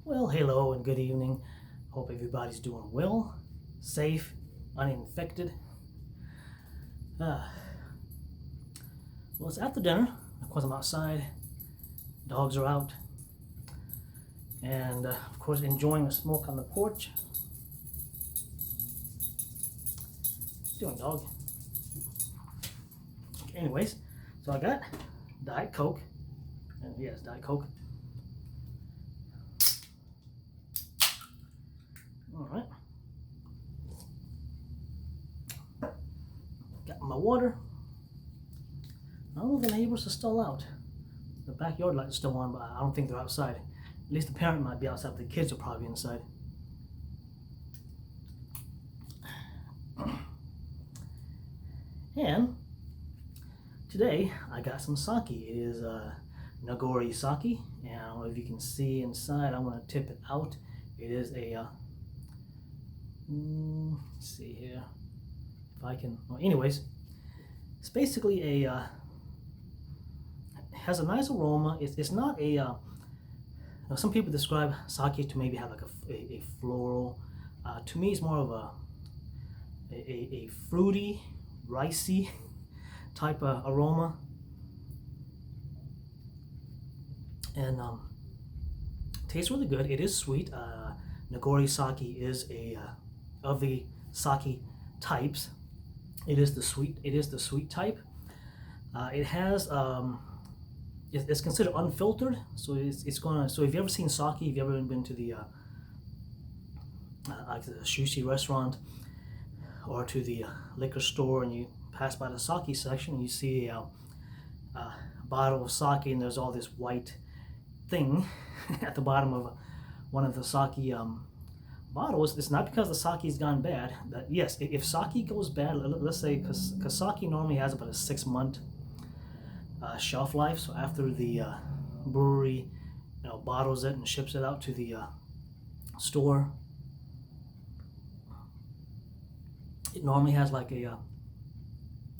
Well, hello and good evening. Hope everybody's doing well, safe, uninfected. Well, it's after dinner. Of course, I'm outside. Dogs are out. And, of course, enjoying a smoke on the porch. What you doing, dog? Okay, anyways, so I got Diet Coke. And yes, Diet Coke. All right. Got my water. I don't know if the neighbors are still out. The backyard light is still on, but I don't think they're outside. At least the parent might be outside, but the kids are probably inside. And today I got some sake. It is Nagori sake, and I don't know if you can see inside. I'm going to tip it out. It is a let's see here if I can. Well, anyways, it's basically a it has a nice aroma. It's not a some people describe sake to maybe have like a floral. To me, it's more of a fruity, ricey type of aroma, and tastes really good. It is sweet. Nagori sake is a of the sake types. It is the sweet. It is the sweet type. It has it's considered unfiltered, so it's gonna. So if you ever seen sake, if you ever been to the like the sushi restaurant or to the liquor store, and you pass by the sake section, you see a bottle of sake, and there's all this white thing at the bottom of one of the sake bottles. It's not because the sake's gone bad. That yes, if sake goes bad, let's say because sake normally has about a 6-month shelf life. So after the brewery, bottles it and ships it out to the store, it normally has like a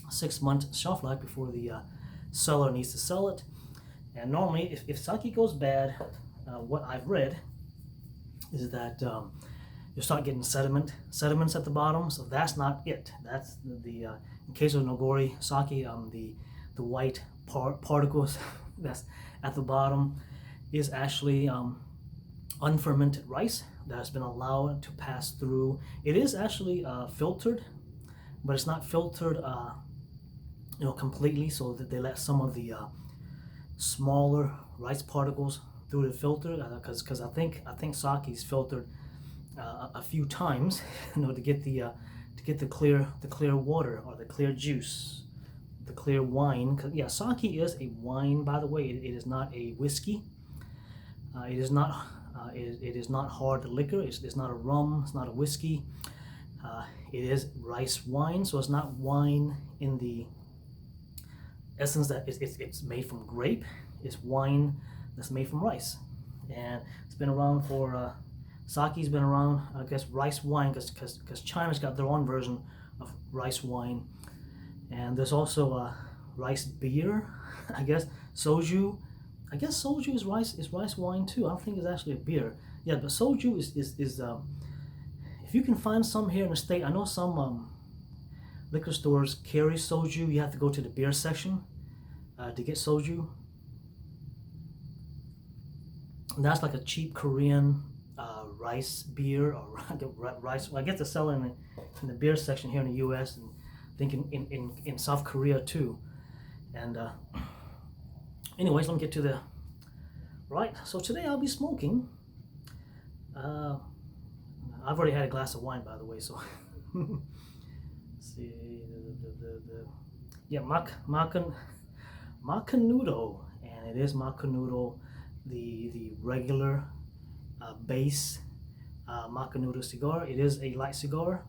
6-month shelf life before the seller needs to sell it. And normally, if sake goes bad, what I've read is that you start getting sediments at the bottom. So that's not it. That's the in case of Nagori sake, the white particles that's at the bottom is actually unfermented rice that has been allowed to pass through. It is actually filtered, but it's not filtered completely, so that they let some of the smaller rice particles through the filter, because I think sake is filtered a few times to get the clear water or the clear juice, the clear wine. Yeah, sake is a wine, by the way. It is not a whiskey. It is not it is not hard liquor. It's not a rum. It's not a whiskey. It is rice wine, so it's not wine in the essence that it's made from grape. It's wine that's made from rice, and it's been around for sake's been around. I guess rice wine, because China's got their own version of rice wine, and there's also rice beer. I guess soju. I guess soju is rice wine too. I don't think it's actually a beer. Yeah, but soju is if you can find some here in the state. I know some liquor stores carry soju. You have to go to the beer section to get soju. And that's like a cheap Korean rice beer or rice. Well, I guess they sell it in the beer section here in the U.S. and I think in South Korea too. And anyways, let me get to the right. So today I'll be smoking. I've already had a glass of wine, by the way. So let's see yeah, Macanudo, and it is Macanudo, the regular base Macanudo cigar. It is a light cigar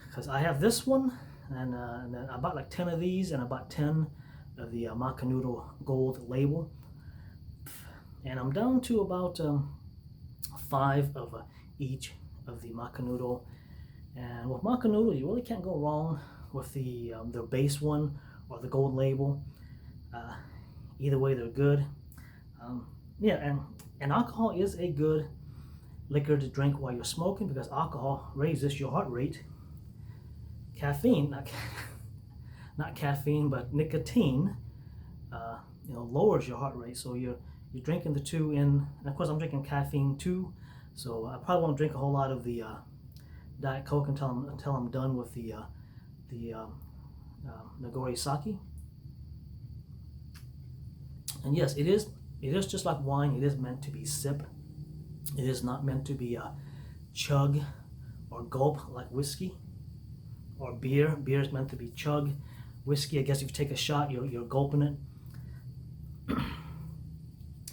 because I have this one, and then I bought like 10 of these, and I bought 10 of the Macanudo gold label, and I'm down to about 5 of each of the Macanudo. And with Macanudo, you really can't go wrong with their base one or the gold label. Either way, they're good. Yeah, And alcohol is a good liquor to drink while you're smoking because alcohol raises your heart rate. Caffeine, not caffeine, but nicotine, lowers your heart rate. So you're drinking the two in, and of course I'm drinking caffeine too. So I probably won't drink a whole lot of the Diet Coke until I'm done with the Nagori sake. And yes, it is just like wine. It is meant to be sip. It is not meant to be chug or gulp like whiskey or beer. Beer is meant to be chug. Whiskey, I guess if you take a shot, you're gulping it.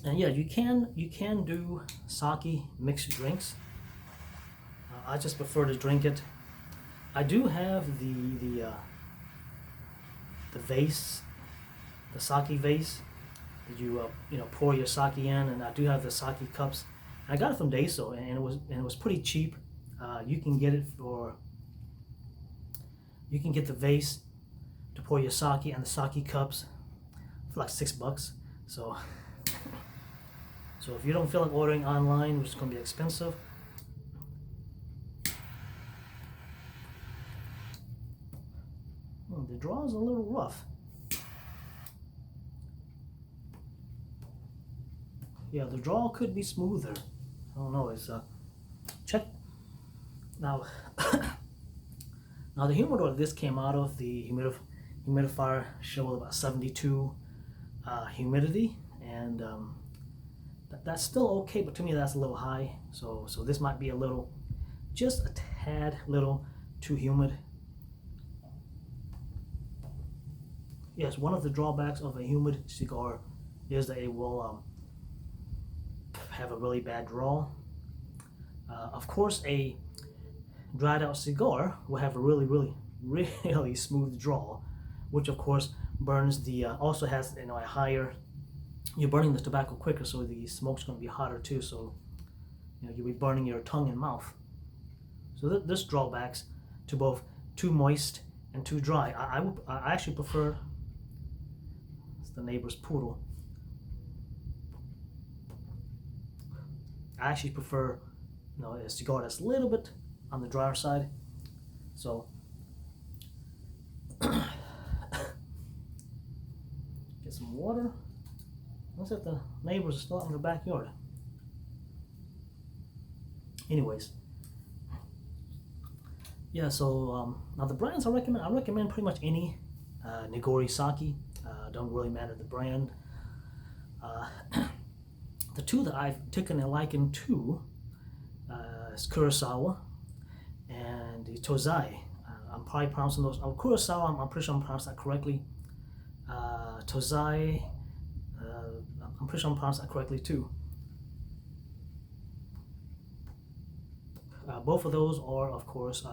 And yeah, you can do sake mixed drinks. I just prefer to drink it. I do have the vase, the sake vase that you pour your sake in, and I do have the sake cups. I got it from Daiso, and it was pretty cheap. You can get the vase to pour your sake and the sake cups for like $6. So if you don't feel like ordering online, which is going to be expensive, the draw is a little rough. Yeah, the draw could be smoother. I don't know. It's check now. Now the humidor this came out of the humidifier showed about 72 humidity, and that's still okay. But to me, that's a little high. So this might be just a tad little too humid. Yes, one of the drawbacks of a humid cigar is that it will have a really bad draw. Of course, a dried out cigar will have a really smooth draw, which of course burns also has a higher. You're burning the tobacco quicker, so the smoke's going to be hotter too. So you'll be burning your tongue and mouth. So this drawbacks to both too moist and too dry. I actually prefer. It's the neighbor's poodle. I actually prefer a cigar that's a little bit on the drier side. So get some water. Looks like the neighbors are still out in their backyard. Anyways, yeah. So now the brands I recommend pretty much any Nagori sake. Don't really matter the brand. The two that I've taken a liking to is Kurosawa and the Tozai. I'm probably pronouncing those. Kurosawa, I'm pretty sure I'm pronouncing that correctly. Tozai, I'm pretty sure I'm pronouncing that correctly too. Both of those are, of course,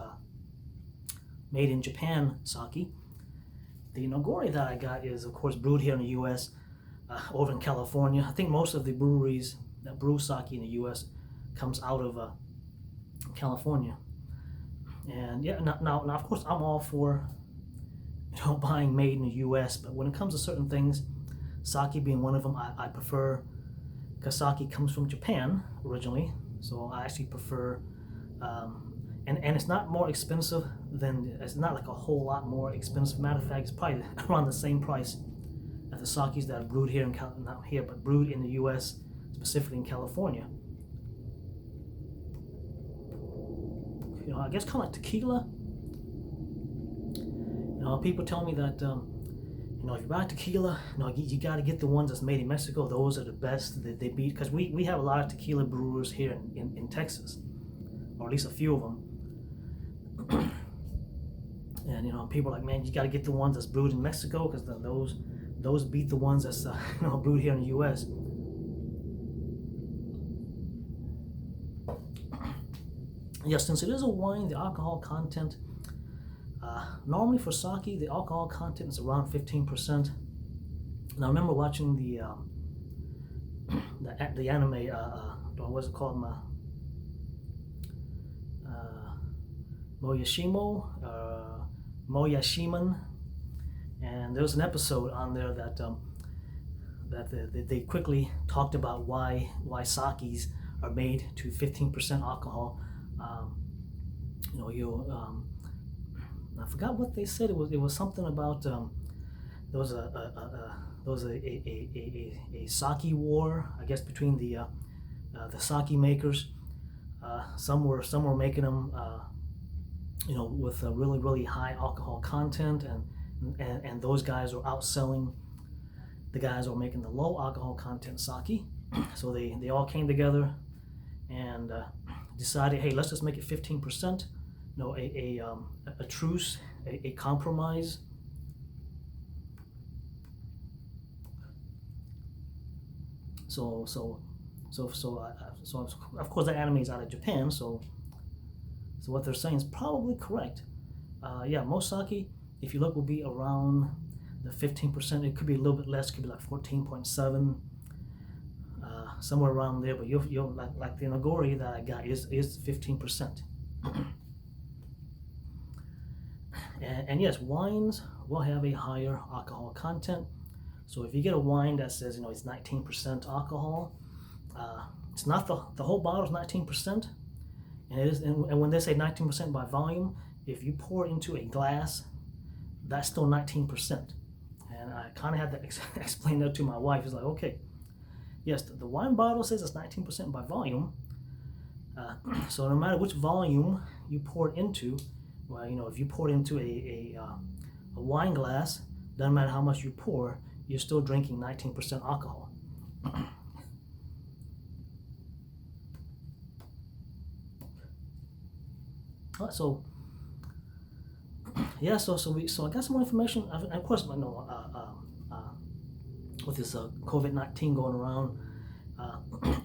made in Japan sake. The Nagori that I got is, of course, brewed here in the U.S. Over in California. I think most of the breweries that brew sake in the U.S. comes out of California. And yeah, now of course I'm all for buying made in the U.S. But when it comes to certain things, sake being one of them, I prefer, because sake comes from Japan originally. So I actually prefer, and it's not more expensive it's not like a whole lot more expensive. Matter of fact, it's probably around the same price as the sakes that are brewed here not here, but brewed in the U.S., specifically in California. I guess kind of like tequila. People tell me that if you buy tequila, you got to get the ones that's made in Mexico. Those are the best that they beat, because we have a lot of tequila brewers here in Texas, or at least a few of them. And people are like, man, you got to get the ones that's brewed in Mexico, because those beat the ones that's brewed here in the U.S. Yeah, since it is a wine, the alcohol content, normally for sake, the alcohol content is around 15%. And I remember watching the anime, what's it called, Moyashiman, and there was an episode on there that they quickly talked about why sakis are made to 15% alcohol. You know, I forgot what they said. It was something about there was a sake war, I guess, between the sake makers. Some were making them with a really high alcohol content, and those guys were outselling the guys who were making the low alcohol content sake. So they all came together and decided, hey, let's just make it 15%. A truce, a compromise. So of course that anime is out of Japan, so what they're saying is probably correct. Yeah, most sake, if you look, will be around the 15%. It could be a little bit less, could be like 14.7, somewhere around there. But you'll like the Nagori that I got is 15%. and yes, wines will have a higher alcohol content. So if you get a wine that says it's 19% alcohol, it's not the whole bottle is 19%, and it is. And when they say 19% by volume, if you pour it into a glass, that's still 19%. And I kind of had to explain that to my wife. It's like, okay, yes, the wine bottle says it's 19% by volume. So no matter which volume you pour it into, well, if you pour it into a wine glass, doesn't matter how much you pour, you're still drinking 19% alcohol. So yeah, so I got some more information. Of course, with this COVID-19 going around,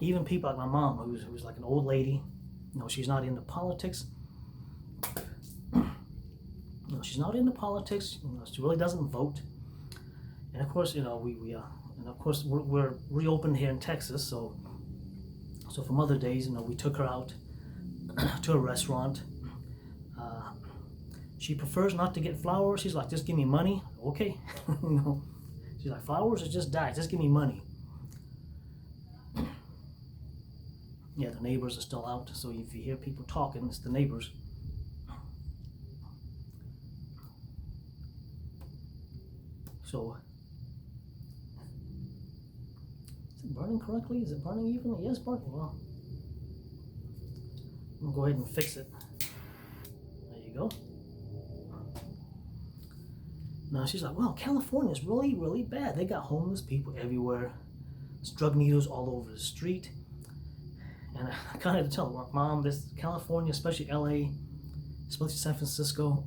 even people like my mom, who's like an old lady, she's not into politics. She's not into politics. She really doesn't vote. And of course, we're reopened here in Texas. So for Mother's Day, we took her out to a restaurant. She prefers not to get flowers. She's like, just give me money. Okay. She's like, flowers or just die. Just give me money. Yeah, the neighbors are still out. So if you hear people talking, it's the neighbors. So, is it burning correctly? Is it burning evenly? Yes, burning. Well, I'm gonna go ahead and fix it. There you go. Now she's like, well, California's really, really bad. They got homeless people everywhere. There's drug needles all over the street. And I kind of had to tell her, Mom, this California, especially LA, especially San Francisco,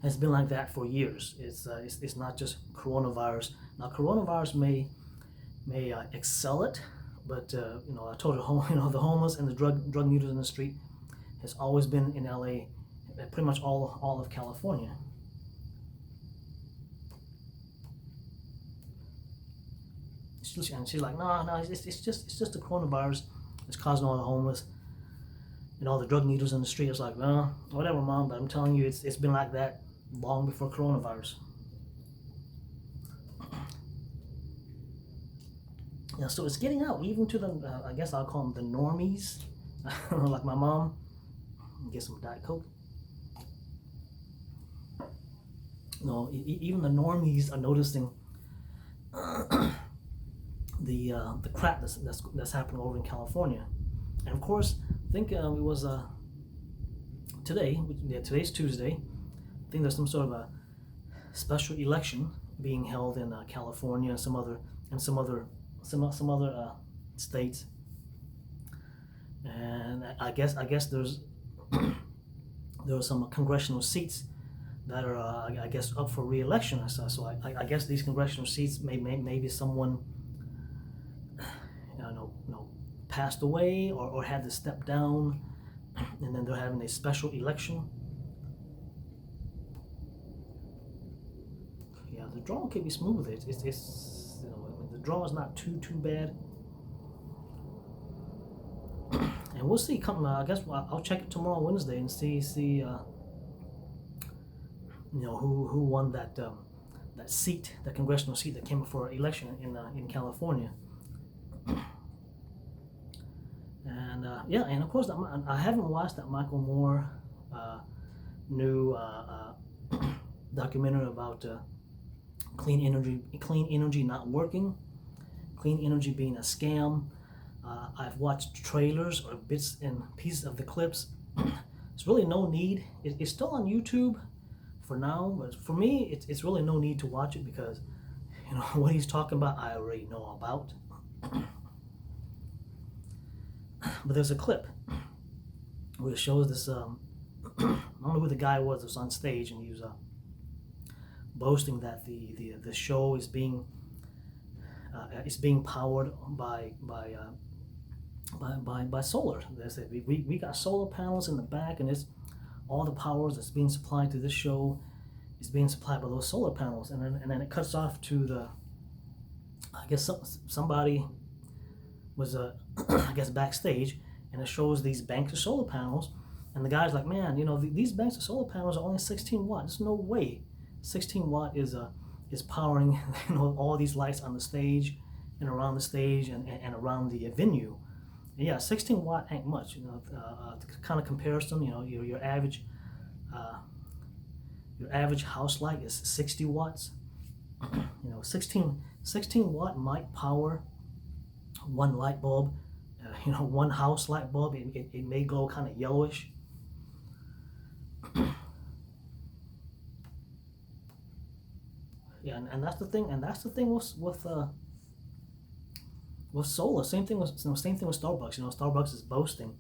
has been like that for years. It's not just coronavirus. Now coronavirus may excel it, but I told her, the homeless and the drug needles in the street has always been in LA, pretty much all of California. And she's like, no, it's just the coronavirus that's causing all the homeless and all the drug needles in the street. It's like, well, whatever, Mom, but I'm telling you, it's been like that long before coronavirus. Yeah, so it's getting out even to the, I guess I'll call them the normies, like my mom. Get some Diet Coke. Even the normies are noticing the crap that's happening over in California. And of course, I think it was today's Tuesday. I think there's some sort of a special election being held in California and some other states. And I guess there's some congressional seats that are I guess up for re-election. So I guess these congressional seats maybe someone passed away or had to step down, and then they're having a special election. Yeah, the draw could be smooth. It's the draw is not too bad. And we'll see. I guess I'll check it tomorrow, Wednesday, and see who won that that seat, the congressional seat that came up for election in California. And yeah, and of course I haven't watched that Michael Moore new documentary about clean energy not working, clean energy being a scam. I've watched trailers or bits and pieces of the clips. There's really no need. It's still on YouTube for now, but for me, it's really no need to watch it because, you know, what he's talking about, I already know about. But there's a clip where it shows this. I don't know who the guy was that was on stage, and he was boasting that the show is being powered by solar. They said we got solar panels in the back, and it's all the power that's being supplied to this show is being supplied by those solar panels. And then it cuts off to the, I guess somebody was I guess backstage, and it shows these banks of solar panels, and the guy's like, man, you know, these banks of solar panels are only 16 watt. There's no way 16 watt is powering, you know, all these lights on the stage and around the stage and around the venue. And yeah, 16 watt ain't much, you know. Kind of comparison, you know, your average house light is 60 watts. You know, 16 watt might power one light bulb, you know, one house light bulb. It may glow kind of yellowish. Yeah, and that's the thing. And that's the thing with solar. Same thing with Starbucks. You know, Starbucks is boasting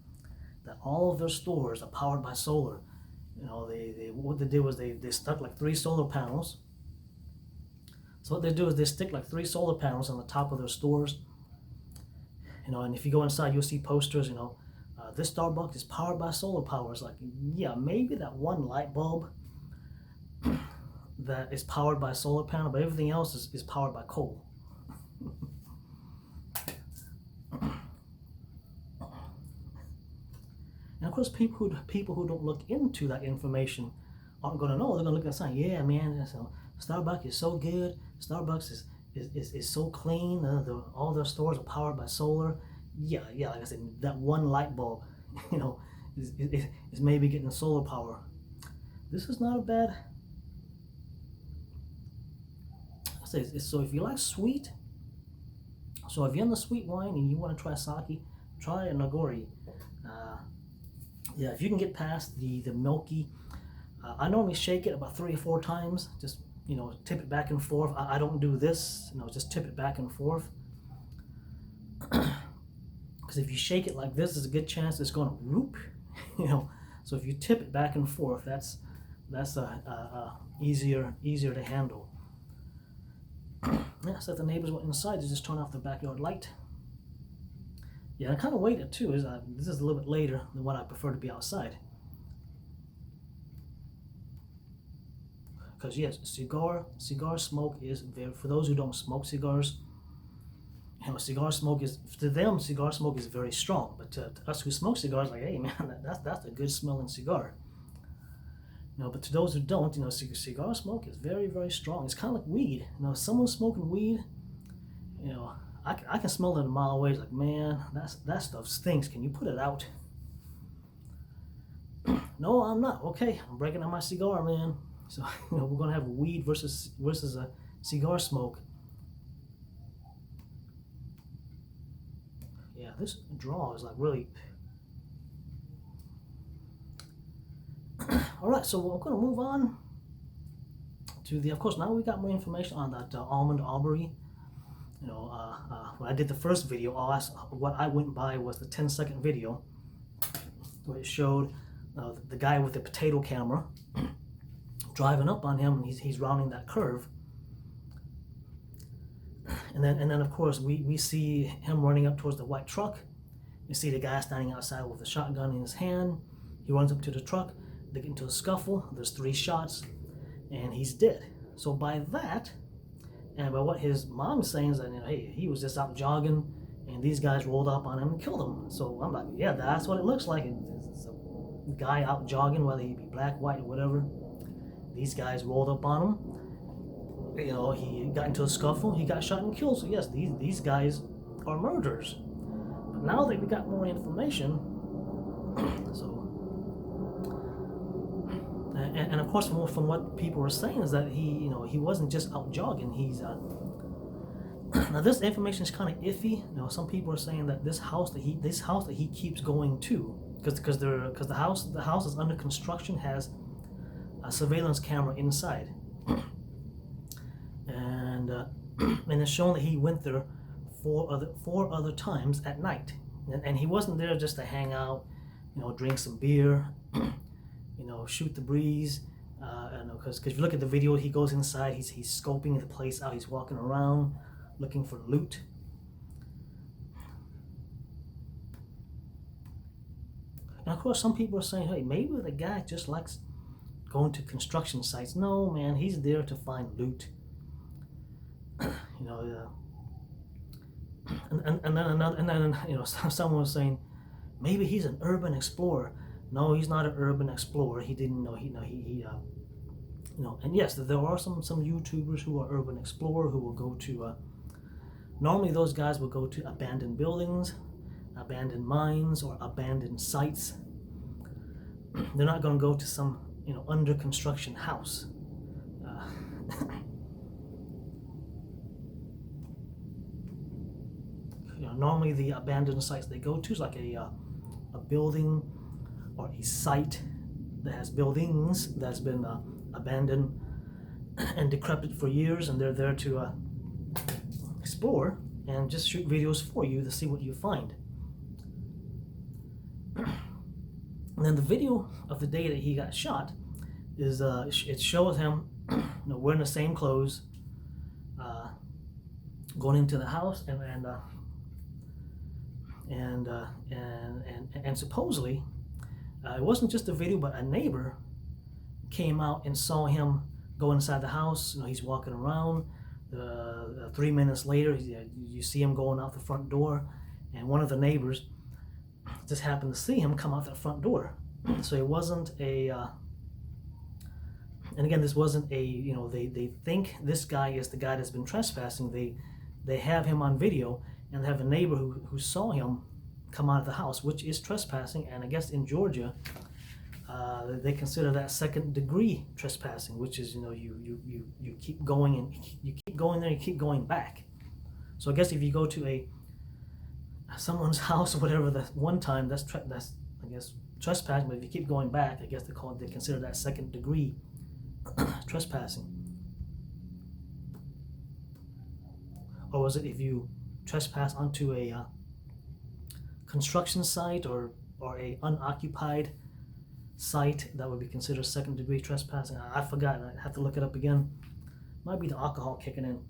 that all of their stores are powered by solar. You know, what they did was they stuck like 3 solar panels. So what they do is they stick like 3 solar panels on the top of their stores. You know, and if you go inside, you'll see posters. You know, this Starbucks is powered by solar power. It's like, yeah, maybe that one light bulb that is powered by solar panel, but everything else is powered by coal. And of course, people who don't look into that information aren't going to know. They're going to look at that sign. Yeah, man, Starbucks is so good. Starbucks is so clean. All their stores are powered by solar. Yeah. Like I said, that one light bulb, you know, is maybe getting solar power. This is not a bad. So if you like sweet, so if you're in the sweet wine and you want to try sake, try a Nagori. Yeah, if you can get past the milky, I normally shake it about 3 or 4 times. Just, you know, tip it back and forth. I don't do this, you know, just tip it back and forth. Because if you shake it like this, there's a good chance it's going to root, you know. So if you tip it back and forth, that's easier to handle. Yeah, so if the neighbors went inside, they just turn off the backyard light. Yeah, I kind of waited too. This is a little bit later than what I prefer to be outside. Because yes, cigar smoke is very, for those who don't smoke cigars, you know, cigar smoke is, to them, cigar smoke is very strong. But to us who smoke cigars, like, hey man, that's a good smelling cigar. You know, but to those who don't, you know, cigar smoke is very, very strong. It's kind of like weed. You know, if someone's smoking weed, you know, I can smell it a mile away. It's like, man, that stuff stinks. Can you put it out? No, I'm not. Okay, I'm breaking out my cigar, man. So, you know, we're gonna have weed versus a cigar smoke. Yeah, this draw is like really. All right, so we're gonna move on to the. Of course, now we got more information on that almond aubrey. You know, when I did the first video, what I went by was the 10-second video where it showed the guy with the potato camera driving up on him, and he's rounding that curve. And then of course we see him running up towards the white truck. You see the guy standing outside with a shotgun in his hand. He runs up to the truck. They get into a scuffle. There's 3 shots, and he's dead. So by that, and by what his mom is saying, is that, you know, hey, he was just out jogging, and these guys rolled up on him and killed him. So I'm like, yeah, that's what it looks like. It's a guy out jogging, whether he be black, white, or whatever. These guys rolled up on him, he got into a scuffle, he got shot and killed. So yes, these guys are murderers. But now that we got more information, so and of course from what people were saying is that he wasn't just out jogging. He's now this information is kind of iffy. Some people are saying that this house that he keeps going to, because the house is under construction, has a surveillance camera inside, and and it's shown that he went there four other times at night, and he wasn't there just to hang out, drink some beer, shoot the breeze, because if you look at the video, he goes inside, he's scoping the place out, he's walking around looking for loot. And of course, some people are saying, hey, maybe the guy just likes going to construction sites. No, man, he's there to find loot. And then someone was saying, maybe he's an urban explorer. No, he's not an urban explorer. He didn't know. And yes, there are some YouTubers who are urban explorer who will go to. Normally, those guys will go to abandoned buildings, abandoned mines, or abandoned sites. They're not going to go to some under construction house. Normally the abandoned sites they go to is like a building or a site that has buildings that's been abandoned and decrepit for years, and they're there to explore and just shoot videos for you to see what you find. And then the video of the day that he got shot is it shows him wearing the same clothes, going into the house, and supposedly it wasn't just a video, but a neighbor came out and saw him go inside the house. He's walking around. 3 minutes later, you see him going out the front door, and one of the neighbors just happened to see him come out that front door. So it wasn't a and again, this wasn't a they think this guy is the guy that's been trespassing. They have him on video, and they have a neighbor who saw him come out of the house, which is trespassing. And I guess in Georgia, they consider that second degree trespassing, which is you keep going and you keep going there, you keep going back. So I guess if you go to someone's house or whatever, that one time, that's I guess trespassing. But if you keep going back, I guess they consider that second degree trespassing. Or was it if you trespass onto a construction site or a unoccupied site, that would be considered second degree trespassing? I forgot. I have to look it up again. Might be the alcohol kicking in.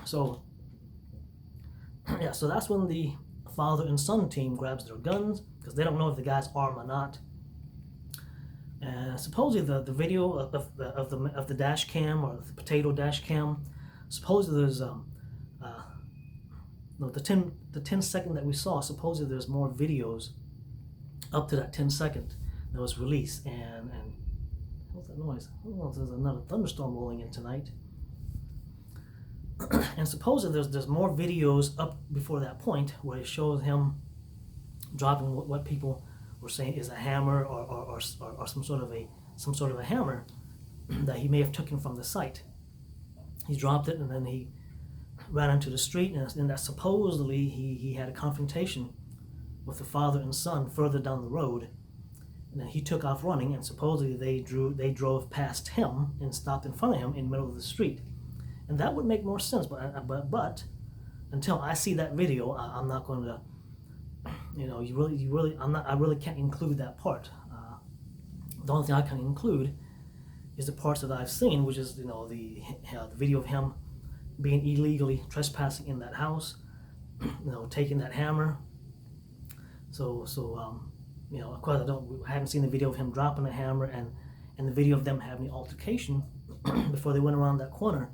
So yeah, so that's when the father and son team grabs their guns, because they don't know if the guy's armed or not. And supposedly the video of the dash cam, or the potato dash cam, supposedly there's the 10 second that we saw, supposedly there's more videos up to that 10 second that was released. And what's that noise? I don't know if there's another thunderstorm rolling in tonight. And supposedly there's more videos up before that point where it shows him dropping what people were saying is a hammer or some sort of a hammer that he may have taken from the site. He dropped it, and then he ran into the street, and that supposedly he had a confrontation with the father and son further down the road, and then he took off running, and supposedly they drove past him and stopped in front of him in the middle of the street. And that would make more sense, but until I see that video, I'm not going to, I really can't include that part. The only thing I can include is the parts that I've seen, which is the video of him being illegally trespassing in that house, taking that hammer. So of course I haven't seen the video of him dropping the hammer and the video of them having the altercation before they went around that corner.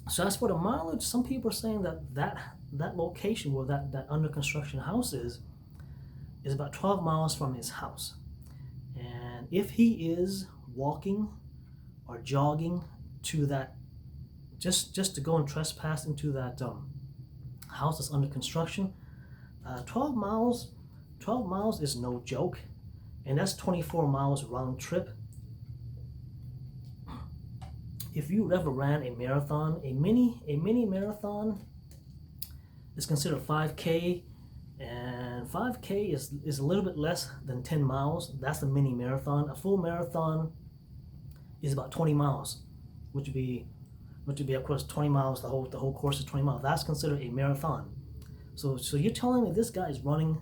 So as for the mileage, some people are saying that that location where that under construction house is about 12 miles from his house. And if he is walking or jogging to that, just to go and trespass into that house that's under construction, 12 miles is no joke, and that's 24 miles round trip. If you ever ran a marathon, a mini marathon is considered 5K, and 5K is a little bit less than 10 miles. That's a mini marathon. A full marathon is about 20 miles, which would be of course 20 miles. The whole course is 20 miles. That's considered a marathon. So you're telling me this guy is jogging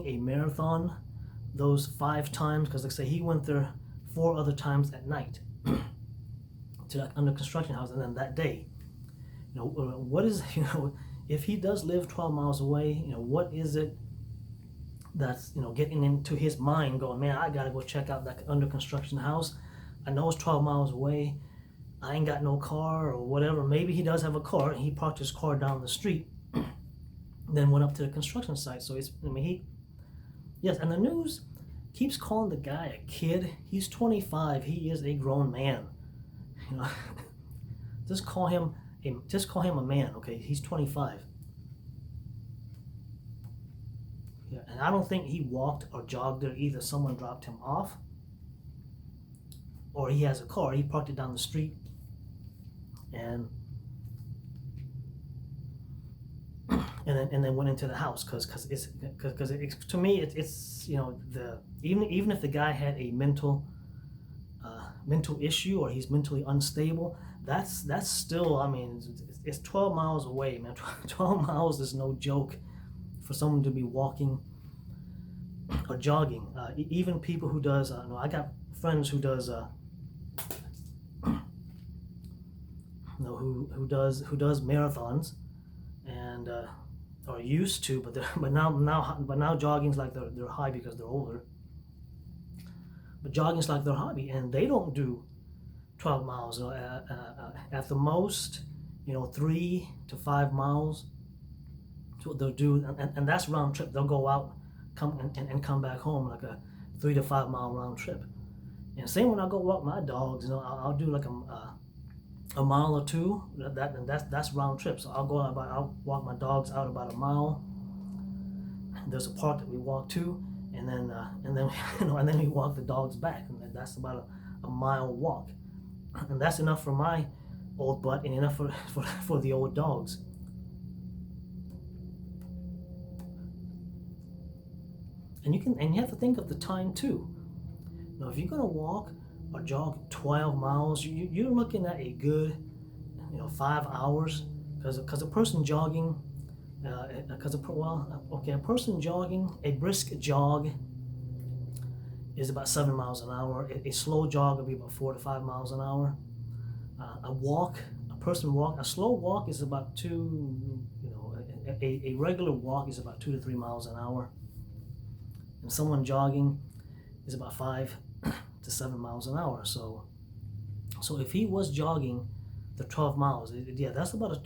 a marathon those 5 times? Because like I say, he went there 4 other times at night to that under construction house, and then that day, what is, if he does live 12 miles away, what is it that's getting into his mind, going, man, I gotta go check out that under construction house. I know it's 12 miles away. I ain't got no car or whatever. Maybe he does have a car and he parked his car down the street, then went up to the construction site. So yes, and the news keeps calling the guy a kid. He's 25. He is a grown man. Just call him a man, okay? He's 25. Yeah, and I don't think he walked or jogged there. Either someone dropped him off, or he has a car. He parked it down the street, and then went into the house, because to me it's even if the guy had a mental issue, or he's mentally unstable, that's still, I mean, it's 12 miles away, man. 12 miles is no joke for someone to be walking or jogging. Even people who does, I got friends who does, who does marathons, and or used to, but now jogging's like their hobby because they're older. But jogging's like their hobby, and they don't do 12 miles. At the most, 3 to 5 miles. That's what they'll do, and that's round trip. They'll go out, come come back home, like a 3 to 5 mile round trip. And same when I go walk my dogs, I'll do like a mile or two. That's round trip. So I'll walk my dogs out about a mile. There's a park that we walk to, and then and then we walk the dogs back, and that's about a mile walk, and that's enough for my old butt and enough for the old dogs. And you have to think of the time too. If you're gonna walk or jog 12 miles, you're looking at a good 5 hours, because a person jogging, a person jogging, a brisk jog is about 7 miles an hour. A slow jog will be about 4 to 5 miles an hour. A slow walk is about a regular walk is about 2 to 3 miles an hour. And someone jogging is about 5 to 7 miles an hour. So if he was jogging the 12 miles, that's about a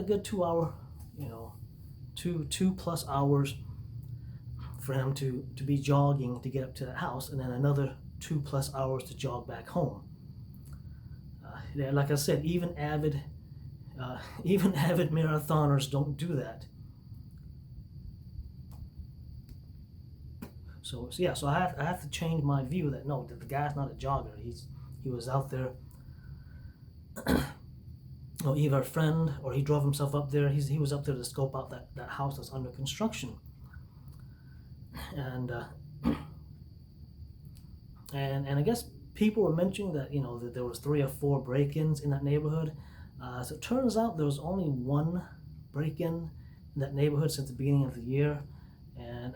good 2 hour, 2+ hours for him to be jogging to get up to the house, and then another 2+ hours to jog back home. Like I said, even avid marathoners don't do that. So I have to change my view that the guy's not a jogger. He was out there. Either a friend, or he drove himself up there. He was up there to scope out that house that's under construction. And I guess people were mentioning that that there was 3 or 4 break-ins in that neighborhood. So it turns out there was only 1 break-in in that neighborhood since the beginning of the year. And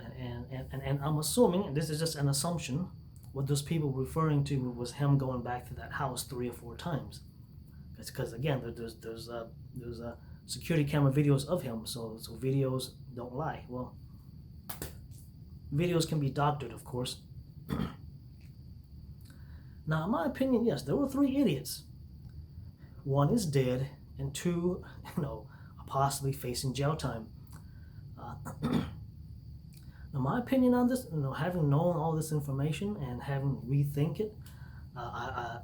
I'm assuming, and this is just an assumption, what those people were referring to was him going back to that house 3 or 4 times. It's because again, there's security camera videos of him, so videos don't lie. Well, videos can be doctored, of course. Now, in my opinion, yes, there were 3 idiots. 1 is dead, and two, are possibly facing jail time. Now, my opinion on this, having known all this information and having rethink it, I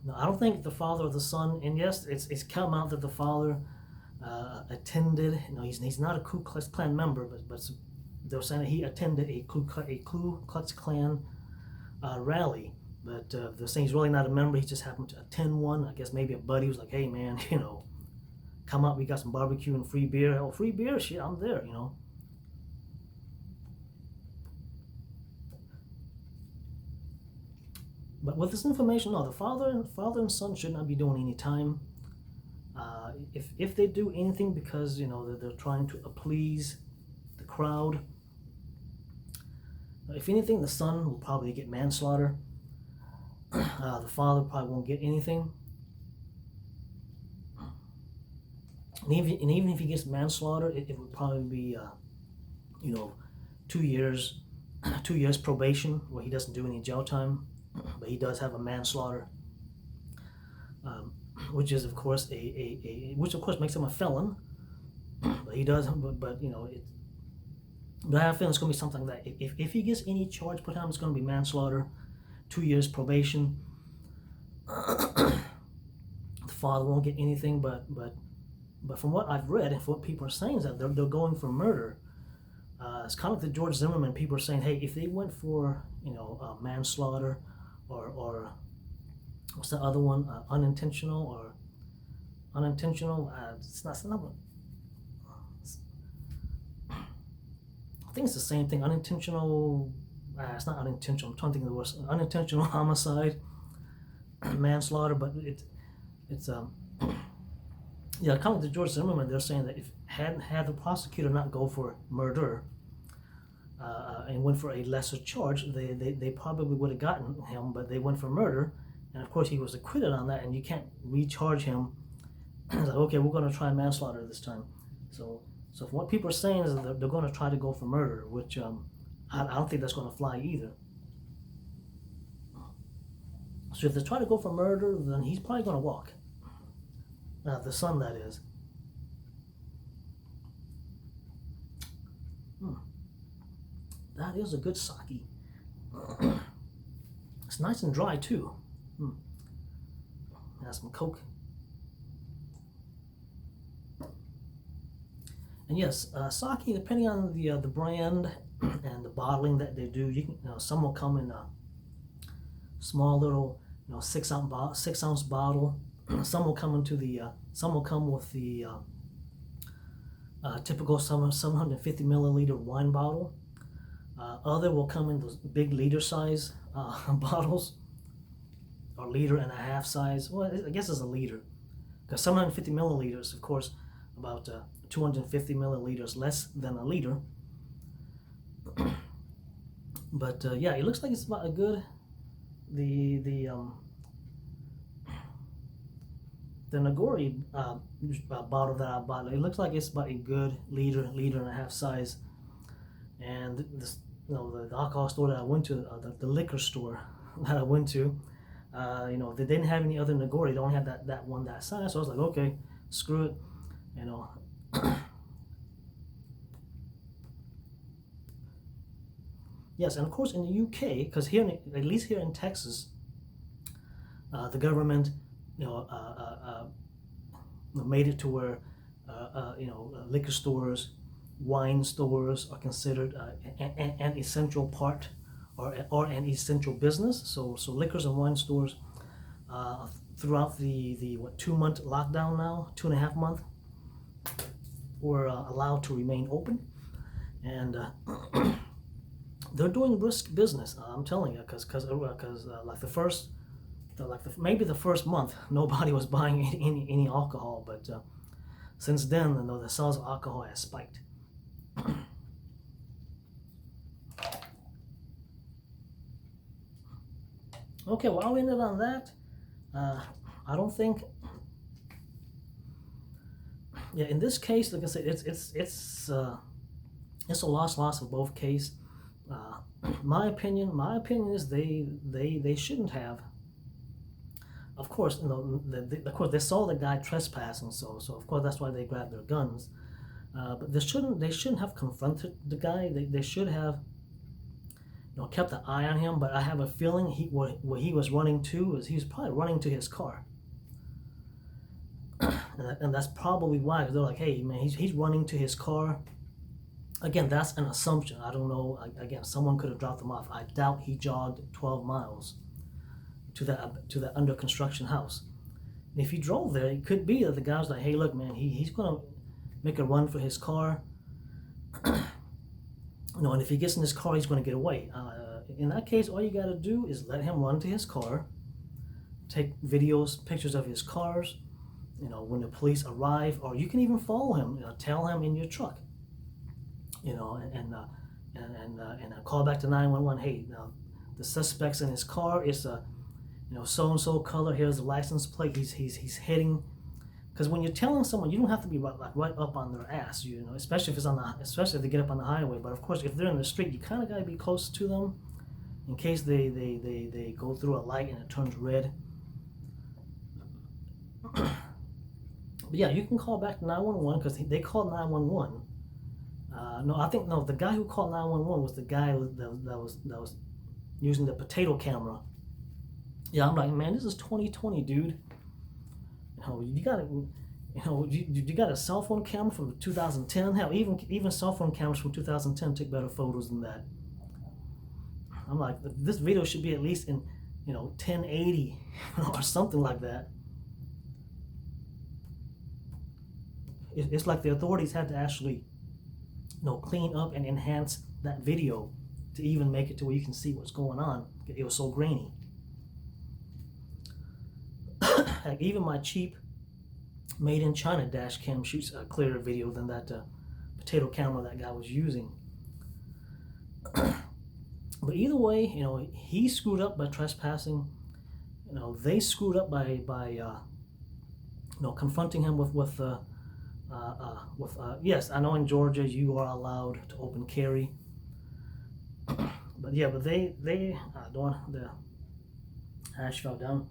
don't think the father or the son, and yes, it's come out that the father attended. He's not a Ku Klux Klan member, but they're saying that he attended a Ku Klux Klan rally. But they're saying he's really not a member. He just happened to attend one. I guess maybe a buddy was like, "Hey, man, come up. We got some barbecue and free beer." Oh, free beer? Shit, I'm there. But with this information, no, the father and son should not be doing any time. If they do anything because they're trying to appease the crowd, if anything, the son will probably get manslaughter. The father probably won't get anything. And even if he gets manslaughter, it would probably be 2 years, 2 years probation where he doesn't do any jail time. But he does have a manslaughter, which is of course which of course makes him a felon. But he does, but I have a feeling it's going to be something like that. If he gets any charge put on him, it's going to be manslaughter, 2 years probation. The father won't get anything, but from what I've read and from what people are saying is that they're going for murder. It's kind of like the George Zimmerman. People are saying, hey, if they went for manslaughter, or what's the other one? Unintentional. It's not one. I think it's the same thing. Unintentional. It's not unintentional. I'm trying to think of the worst. Unintentional homicide, manslaughter. But it's yeah, kind of like the George Zimmerman. They're saying that if had the prosecutor not go for murder, and went for a lesser charge, they probably would have gotten him, but they went for murder, and of course he was acquitted on that, and you can't recharge him. It's like, okay, we're going to try manslaughter this time. So from what people are saying is that they're going to try to go for murder, which I don't think that's going to fly either. So if they try to go for murder, then he's probably going to walk. The son, that is. That is a good sake. It's nice and dry too. Has some Coke. And yes, sake, depending on the brand and the bottling that they do, some will come in a small little 6 ounce bottle. Some will come some will come with the typical 750 milliliter wine bottle. Other will come in those big liter size bottles, or liter and a half size. Well, I guess it's a liter, because 750 milliliters, of course, about 250 milliliters less than a liter. But yeah, it looks like it's about a good the Nagori bottle that I bought. It looks like it's about a good liter and a half size. And this, the alcohol store that I went to, the liquor store that I went to, they didn't have any other Nagori. They only had that one that size. So I was like, okay, screw it, Yes, and of course in the UK, because at least here in Texas, the government, made it to where, liquor stores, wine stores are considered an essential part or an essential business. So liquors and wine stores throughout the 2-month lockdown now, 2.5 month, were allowed to remain open, and they're doing brisk business. I'm telling you, because maybe the first month nobody was buying any alcohol, but since then the sales of alcohol has spiked. Okay, well, I'll end it on that. I don't think. Yeah, in this case, like I said, it's a loss of both case. My opinion is they shouldn't have of course, of course they saw the guy trespassing, so of course that's why they grabbed their guns. But they shouldn't have confronted the guy. They should have, kept an eye on him. But I have a feeling where he was running to is he was probably running to his car, and that's probably why. Because they're like, hey man, he's running to his car. Again, that's an assumption. I don't know. Again, someone could have dropped him off. I doubt he jogged 12 miles to that under construction house. And if he drove there, it could be that the guy was like, hey, look, man, he's gonna make a run for his car. And if he gets in his car, he's gonna get away. In that case, all you gotta do is let him run to his car, take videos, pictures of his cars. When the police arrive, or you can even follow him. Tell him in your truck. And call back to 911. Hey, the suspect's in his car. It's a so and so color. Here's the license plate. He's heading. Because when you're telling someone, you don't have to be right up on their ass. Especially if they get up on the highway. But of course, if they're in the street, you kind of gotta be close to them, in case they go through a light and it turns red. But yeah, you can call back to 911 because they called 911. The guy who called 911 was the guy that was using the potato camera. Yeah, I'm like, man, this is 2020, dude. You got a cell phone camera from 2010. Hell, even cell phone cameras from 2010 take better photos than that. I'm like, this video should be at least in 1080 or something like that. It's like the authorities had to actually clean up and enhance that video to even make it to where you can see what's going on. It was so grainy. Like even my cheap made in China dash cam shoots a clearer video than that potato camera that guy was using. But either way, he screwed up by trespassing. They screwed up by confronting him with yes, I know in Georgia you are allowed to open carry, but they the hash fell down.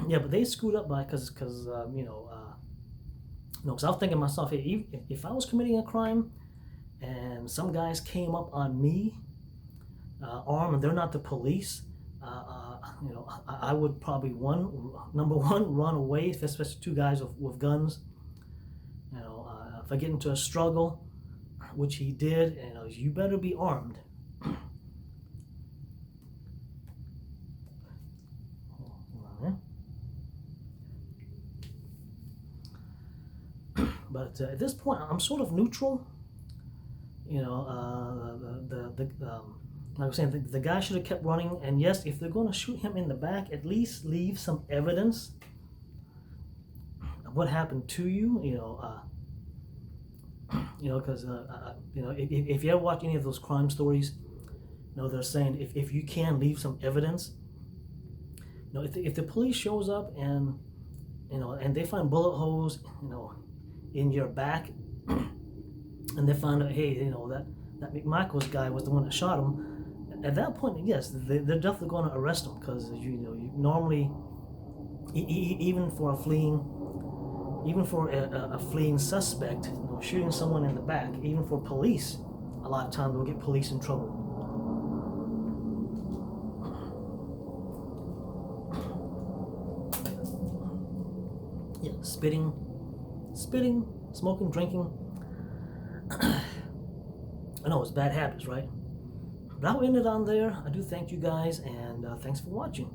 Yeah, but they screwed up by because I was thinking to myself, hey, if I was committing a crime and some guys came up on me armed and they're not the police, I would probably number one run away, especially two guys with guns. If I get into a struggle, which he did, you better be armed. But at this point, I'm sort of neutral. Like I was saying, the guy should have kept running. And yes, if they're going to shoot him in the back, at least leave some evidence of what happened to you. Because if you ever watch any of those crime stories, they're saying if you can leave some evidence. If the police shows up and and they find bullet holes, in your back, and they find out, hey, that McMichael's guy was the one that shot him. At that point, yes, they're definitely going to arrest him because you normally, even for a fleeing suspect, shooting someone in the back, even for police, a lot of times they'll get police in trouble. Yeah, spitting, smoking, drinking. I know it's bad habits, right? But I'll end it on there. I do thank you guys, and thanks for watching.